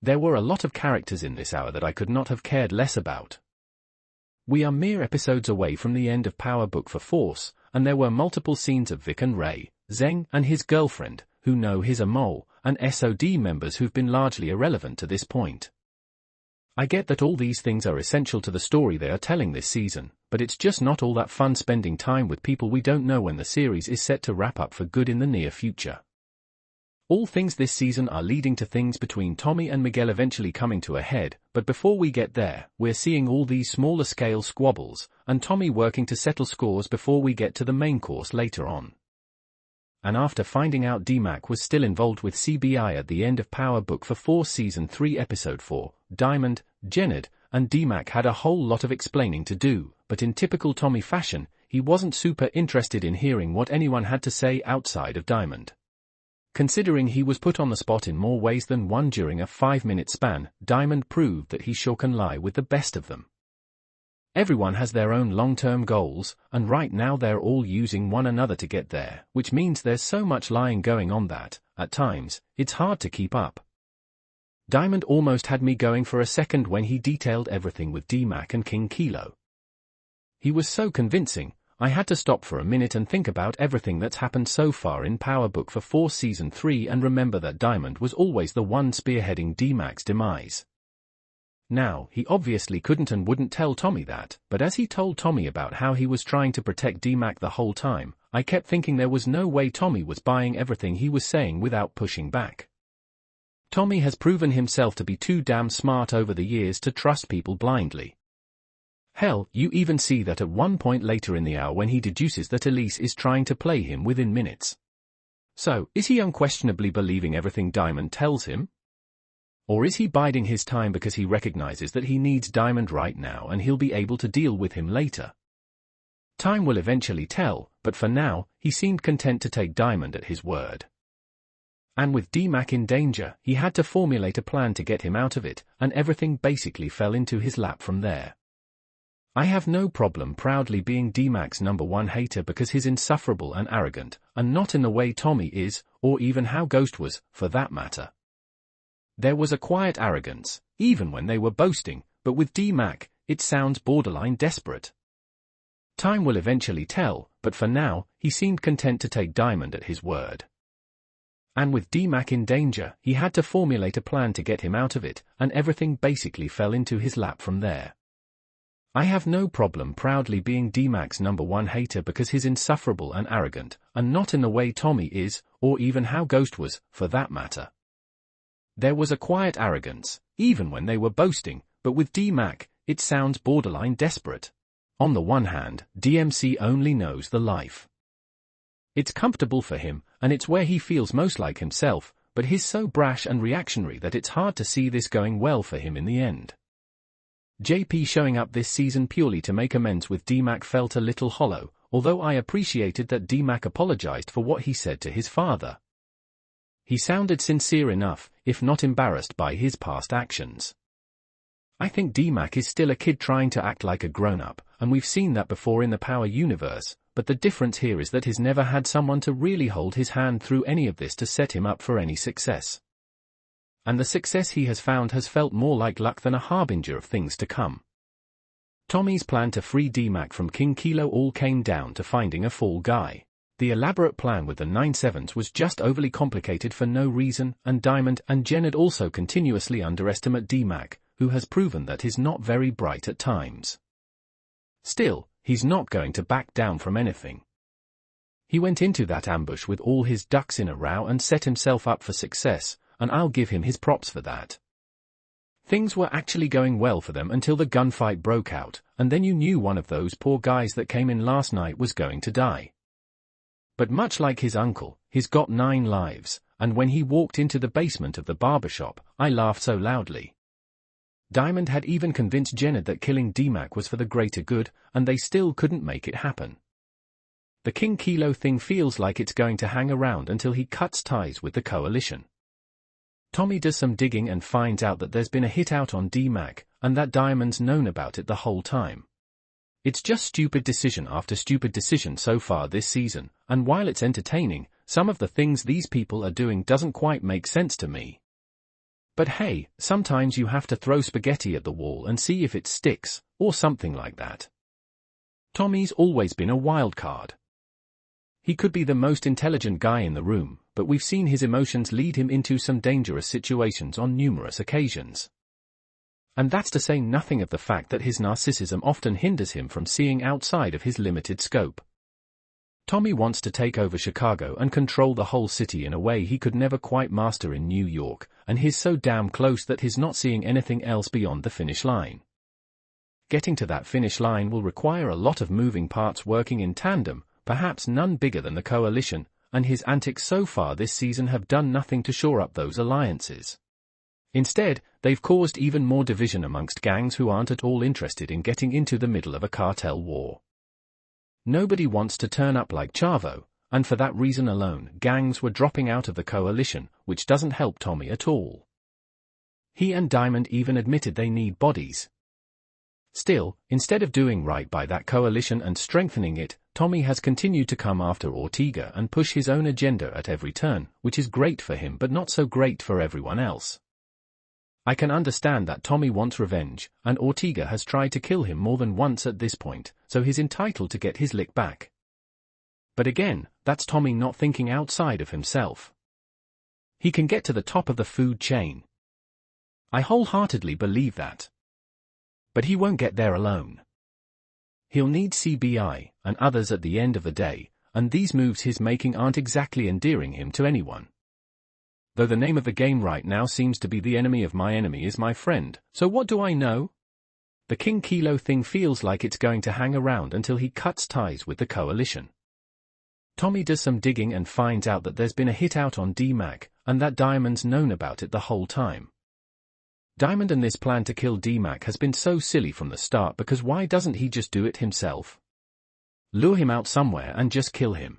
There were a lot of characters in this hour that I could not have cared less about. We are mere episodes away from the end of Power Book for Force, and there were multiple scenes of Vic and Ray, Tseng and his girlfriend, who know he's a mole, and SOD members who've been largely irrelevant to this point. I get that all these things are essential to the story they are telling this season, but it's just not all that fun spending time with people we don't know when the series is set to wrap up for good in the near future. All things this season are leading to things between Tommy and Miguel eventually coming to a head, but before we get there, we're seeing all these smaller scale squabbles, and Tommy working to settle scores before we get to the main course later on. And after finding out D-Mac was still involved with CBI at the end of Power Book for Force Season 3 Episode 4, Diamond, Jenard, and D-Mac had a whole lot of explaining to do, but in typical Tommy fashion, he wasn't super interested in hearing what anyone had to say outside of Diamond. Considering he was put on the spot in more ways than one during a 5-minute span, Diamond proved that he sure can lie with the best of them. Everyone has their own long-term goals, and right now they're all using one another to get there, which means there's so much lying going on that, at times, it's hard to keep up. Diamond almost had me going for a second when he detailed everything with D-Mac and King Kilo. He was so convincing, I had to stop for a minute and think about everything that's happened so far in Power Book for Force Season 3 and remember that Diamond was always the one spearheading D-Mac's demise. Now, he obviously couldn't and wouldn't tell Tommy that, but as he told Tommy about how he was trying to protect D-Mac the whole time, I kept thinking there was no way Tommy was buying everything he was saying without pushing back. Tommy has proven himself to be too damn smart over the years to trust people blindly. Hell, you even see that at one point later in the hour when he deduces that Elise is trying to play him within minutes. So, is he unquestionably believing everything Diamond tells him? Or is he biding his time because he recognizes that he needs Diamond right now and he'll be able to deal with him later? Time will eventually tell, but for now, he seemed content to take Diamond at his word. And with D-Mac in danger, he had to formulate a plan to get him out of it, and everything basically fell into his lap from there. I have no problem proudly being D-Mac's #1 hater because he's insufferable and arrogant, and not in the way Tommy is, or even how Ghost was, for that matter. There was a quiet arrogance, even when they were boasting, but with D-Mac, it sounds borderline desperate. Time will eventually tell, but for now, he seemed content to take Diamond at his word. And with D-Mac in danger, he had to formulate a plan to get him out of it, and everything basically fell into his lap from there. I have no problem proudly being D-Mac's #1 hater because he's insufferable and arrogant, and not in the way Tommy is, or even how Ghost was, for that matter. There was a quiet arrogance, even when they were boasting, but with D-Mac, it sounds borderline desperate. On the one hand, DMC only knows the life. It's comfortable for him, and it's where he feels most like himself, but he's so brash and reactionary that it's hard to see this going well for him in the end. JP showing up this season purely to make amends with D-Mac felt a little hollow, although I appreciated that D-Mac apologized for what he said to his father. He sounded sincere enough, if not embarrassed by his past actions. I think D-Mac is still a kid trying to act like a grown-up, and we've seen that before in the Power universe, but the difference here is that he's never had someone to really hold his hand through any of this to set him up for any success. And the success he has found has felt more like luck than a harbinger of things to come. Tommy's plan to free D-Mac from King Kilo all came down to finding a fall guy. The elaborate plan with the 9/7s was just overly complicated for no reason, and Diamond and Jenard also continuously underestimate D-Mac, who has proven that he's not very bright at times. Still, he's not going to back down from anything. He went into that ambush with all his ducks in a row and set himself up for success, and I'll give him his props for that. Things were actually going well for them until the gunfight broke out, and then you knew one of those poor guys that came in last night was going to die. But much like his uncle, he's got 9 lives, and when he walked into the basement of the barbershop, I laughed so loudly. Diamond had even convinced Jenard that killing D-Mac was for the greater good, and they still couldn't make it happen. The King Kilo thing feels like it's going to hang around until he cuts ties with the coalition. Tommy does some digging and finds out that there's been a hit out on D-Mac, and that Diamond's known about it the whole time. It's just stupid decision after stupid decision so far this season, and while it's entertaining, some of the things these people are doing doesn't quite make sense to me. But hey, sometimes you have to throw spaghetti at the wall and see if it sticks, or something like that. Tommy's always been a wild card. He could be the most intelligent guy in the room, but we've seen his emotions lead him into some dangerous situations on numerous occasions. And that's to say nothing of the fact that his narcissism often hinders him from seeing outside of his limited scope. Tommy wants to take over Chicago and control the whole city in a way he could never quite master in New York, and he's so damn close that he's not seeing anything else beyond the finish line. Getting to that finish line will require a lot of moving parts working in tandem, perhaps none bigger than the coalition, and his antics so far this season have done nothing to shore up those alliances. Instead, they've caused even more division amongst gangs who aren't at all interested in getting into the middle of a cartel war. Nobody wants to turn up like Chavo, and for that reason alone, gangs were dropping out of the coalition, which doesn't help Tommy at all. He and Diamond even admitted they need bodies. Still, instead of doing right by that coalition and strengthening it, Tommy has continued to come after Ortega and push his own agenda at every turn, which is great for him but not so great for everyone else. I can understand that Tommy wants revenge, and Ortega has tried to kill him more than once at this point, so he's entitled to get his lick back. But again, that's Tommy not thinking outside of himself. He can get to the top of the food chain. I wholeheartedly believe that. But he won't get there alone. He'll need CBI, and others at the end of the day, and these moves he's making aren't exactly endearing him to anyone. Though the name of the game right now seems to be the enemy of my enemy is my friend, so what do I know? The King Kilo thing feels like it's going to hang around until he cuts ties with the coalition. Tommy does some digging and finds out that there's been a hit out on D-Mac, and that Diamond's known about it the whole time. Diamond and this plan to kill D-Mac has been so silly from the start because why doesn't he just do it himself? Lure him out somewhere and just kill him.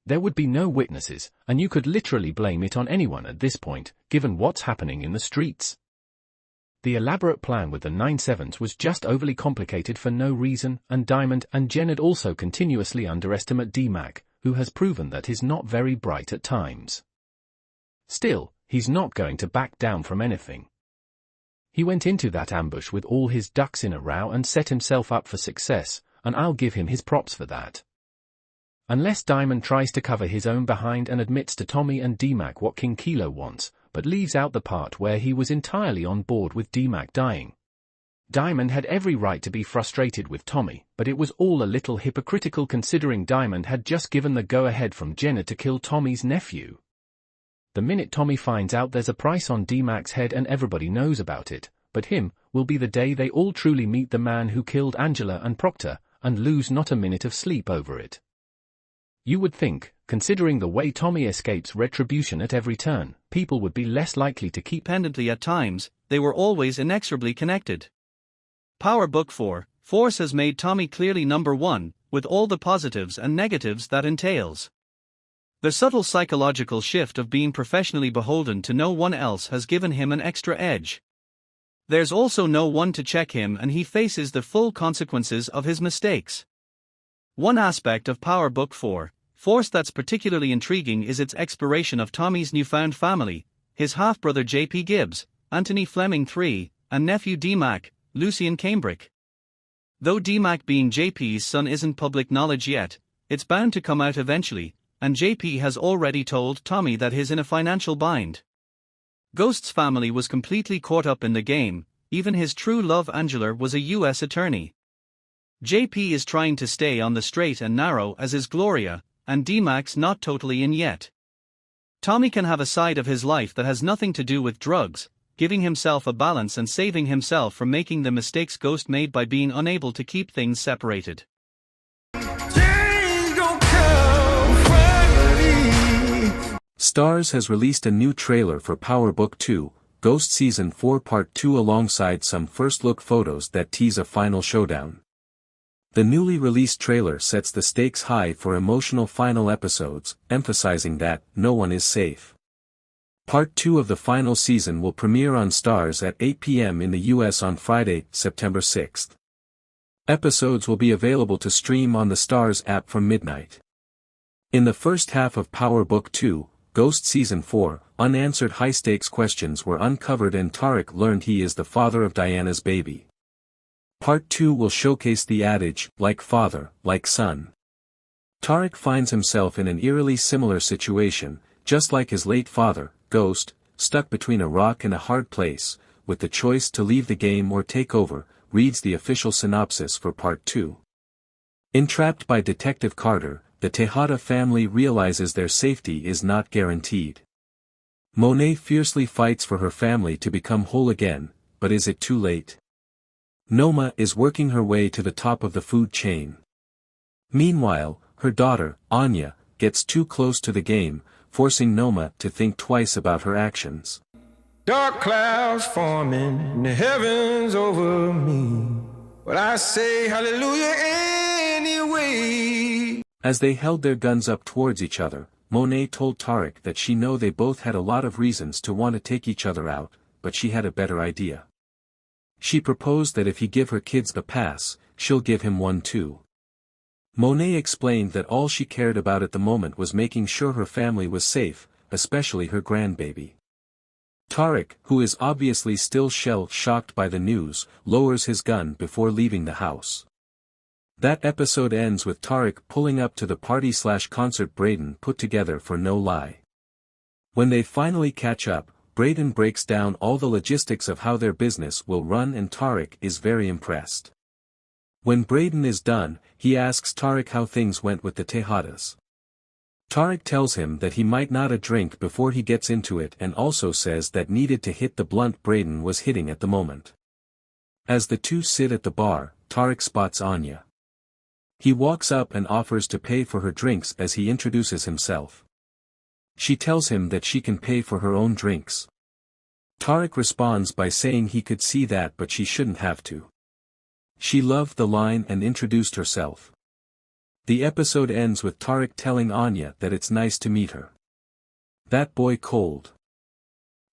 There would be no witnesses, and you could literally blame it on anyone at this point, given what's happening in the streets. The elaborate plan with the 9/7s was just overly complicated for no reason, and Diamond and Jenard also continuously underestimate D-Mac, who has proven that he's not very bright at times. Still, he's not going to back down from anything. He went into that ambush with all his ducks in a row and set himself up for success, and I'll give him his props for that. Unless Diamond tries to cover his own behind and admits to Tommy and D-Mac what King Kilo wants, but leaves out the part where he was entirely on board with D-Mac dying. Diamond had every right to be frustrated with Tommy, but it was all a little hypocritical considering Diamond had just given the go-ahead from Jenard to kill Tommy's nephew. The minute Tommy finds out there's a price on D-Mac's head and everybody knows about it, but him, will be the day they all truly meet the man who killed Angela and Proctor, and lose not a minute of sleep over it. You would think, considering the way Tommy escapes retribution at every turn, people would be less likely to keep independently at times, they were always inexorably connected. Power Book 4, Force has made Tommy clearly number one, with all the positives and negatives that entails. The subtle psychological shift of being professionally beholden to no one else has given him an extra edge. There's also no one to check him and he faces the full consequences of his mistakes. One aspect of Power Book 4, Force that's particularly intriguing is its exploration of Tommy's newfound family, his half-brother J.P. Gibbs, Anthony Fleming III, and nephew D-Mac, Lucien Cambric. Though D-Mac being J.P.'s son isn't public knowledge yet, it's bound to come out eventually, and J.P. has already told Tommy that he's in a financial bind. Ghost's family was completely caught up in the game, even his true love Angela was a U.S. attorney. J.P. is trying to stay on the straight and narrow as is Gloria, and D-Mac's not totally in yet. Tommy can have a side of his life that has nothing to do with drugs, giving himself a balance and saving himself from making the mistakes Ghost made by being unable to keep things separated. Starz has released a new trailer for Power Book 2, Ghost Season 4 Part 2 alongside some first-look photos that tease a final showdown. The newly released trailer sets the stakes high for emotional final episodes, emphasizing that no one is safe. Part 2 of the final season will premiere on Starz at 8 p.m. in the US on Friday, September 6th. Episodes will be available to stream on the Starz app from midnight. In the first half of Power Book 2, Ghost Season 4, unanswered high-stakes questions were uncovered and Tarek learned he is the father of Diana's baby. Part 2 will showcase the adage, like father, like son. Tarek finds himself in an eerily similar situation, just like his late father, Ghost, stuck between a rock and a hard place, with the choice to leave the game or take over, reads the official synopsis for Part 2. Entrapped by Detective Carter, the Tejada family realizes their safety is not guaranteed. Monet fiercely fights for her family to become whole again, but is it too late? Noma is working her way to the top of the food chain. Meanwhile, her daughter, Anya, gets too close to the game, forcing Noma to think twice about her actions. Dark clouds forming in the heavens over me, but I say hallelujah anyway. As they held their guns up towards each other, Monet told Tarek that she knew they both had a lot of reasons to want to take each other out, but she had a better idea. She proposed that if he give her kids the pass, she'll give him one too. Monet explained that all she cared about at the moment was making sure her family was safe, especially her grandbaby. Tarek, who is obviously still shell-shocked by the news, lowers his gun before leaving the house. That episode ends with Tarek pulling up to the party/concert Braden put together for No Lie. When they finally catch up, Braden breaks down all the logistics of how their business will run and Tarek is very impressed. When Braden is done, he asks Tarek how things went with the Tejadas. Tarek tells him that he might not a drink before he gets into it and also says that needed to hit the blunt Braden was hitting at the moment. As the two sit at the bar, Tarek spots Anya. He walks up and offers to pay for her drinks as he introduces himself. She tells him that she can pay for her own drinks. Tarek responds by saying he could see that but she shouldn't have to. She loved the line and introduced herself. The episode ends with Tarek telling Anya that it's nice to meet her. That boy cold.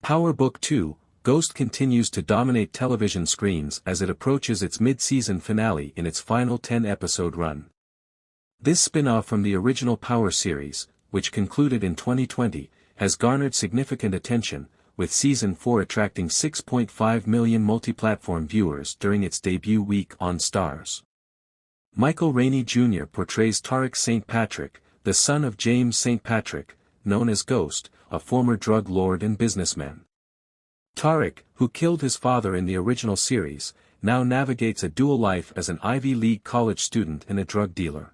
Power Book 2, Ghost continues to dominate television screens as it approaches its mid-season finale in its final 10-episode run. This spin-off from the original Power series, which concluded in 2020, has garnered significant attention, with Season 4 attracting 6.5 million multi-platform viewers during its debut week on Starz. Michael Rainey Jr. portrays Tarek St. Patrick, the son of James St. Patrick, known as Ghost, a former drug lord and businessman. Tarek, who killed his father in the original series, now navigates a dual life as an Ivy League college student and a drug dealer.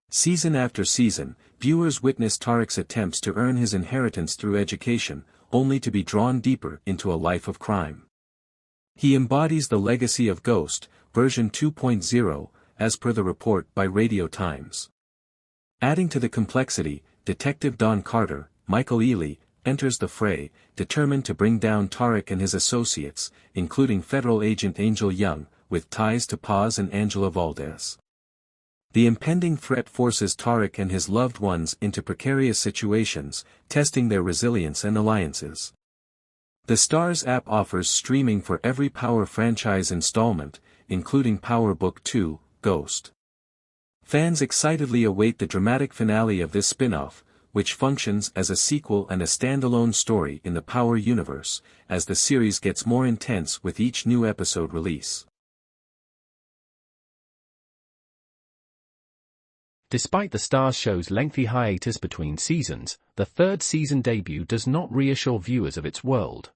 Season after season, viewers witness Tarek's attempts to earn his inheritance through education, only to be drawn deeper into a life of crime. He embodies the legacy of Ghost, version 2.0, as per the report by Radio Times. Adding to the complexity, Detective Don Carter, Michael Ealy, enters the fray, determined to bring down Tarek and his associates, including federal agent Angel Young, with ties to Paz and Angela Valdez. The impending threat forces Tarek and his loved ones into precarious situations, testing their resilience and alliances. The Starz app offers streaming for every Power franchise installment, including Power Book 2, Ghost. Fans excitedly await the dramatic finale of this spin-off, which functions as a sequel and a standalone story in the Power universe, as the series gets more intense with each new episode release. Despite the Starz show's lengthy hiatus between seasons, the third season debut does not reassure viewers of its world.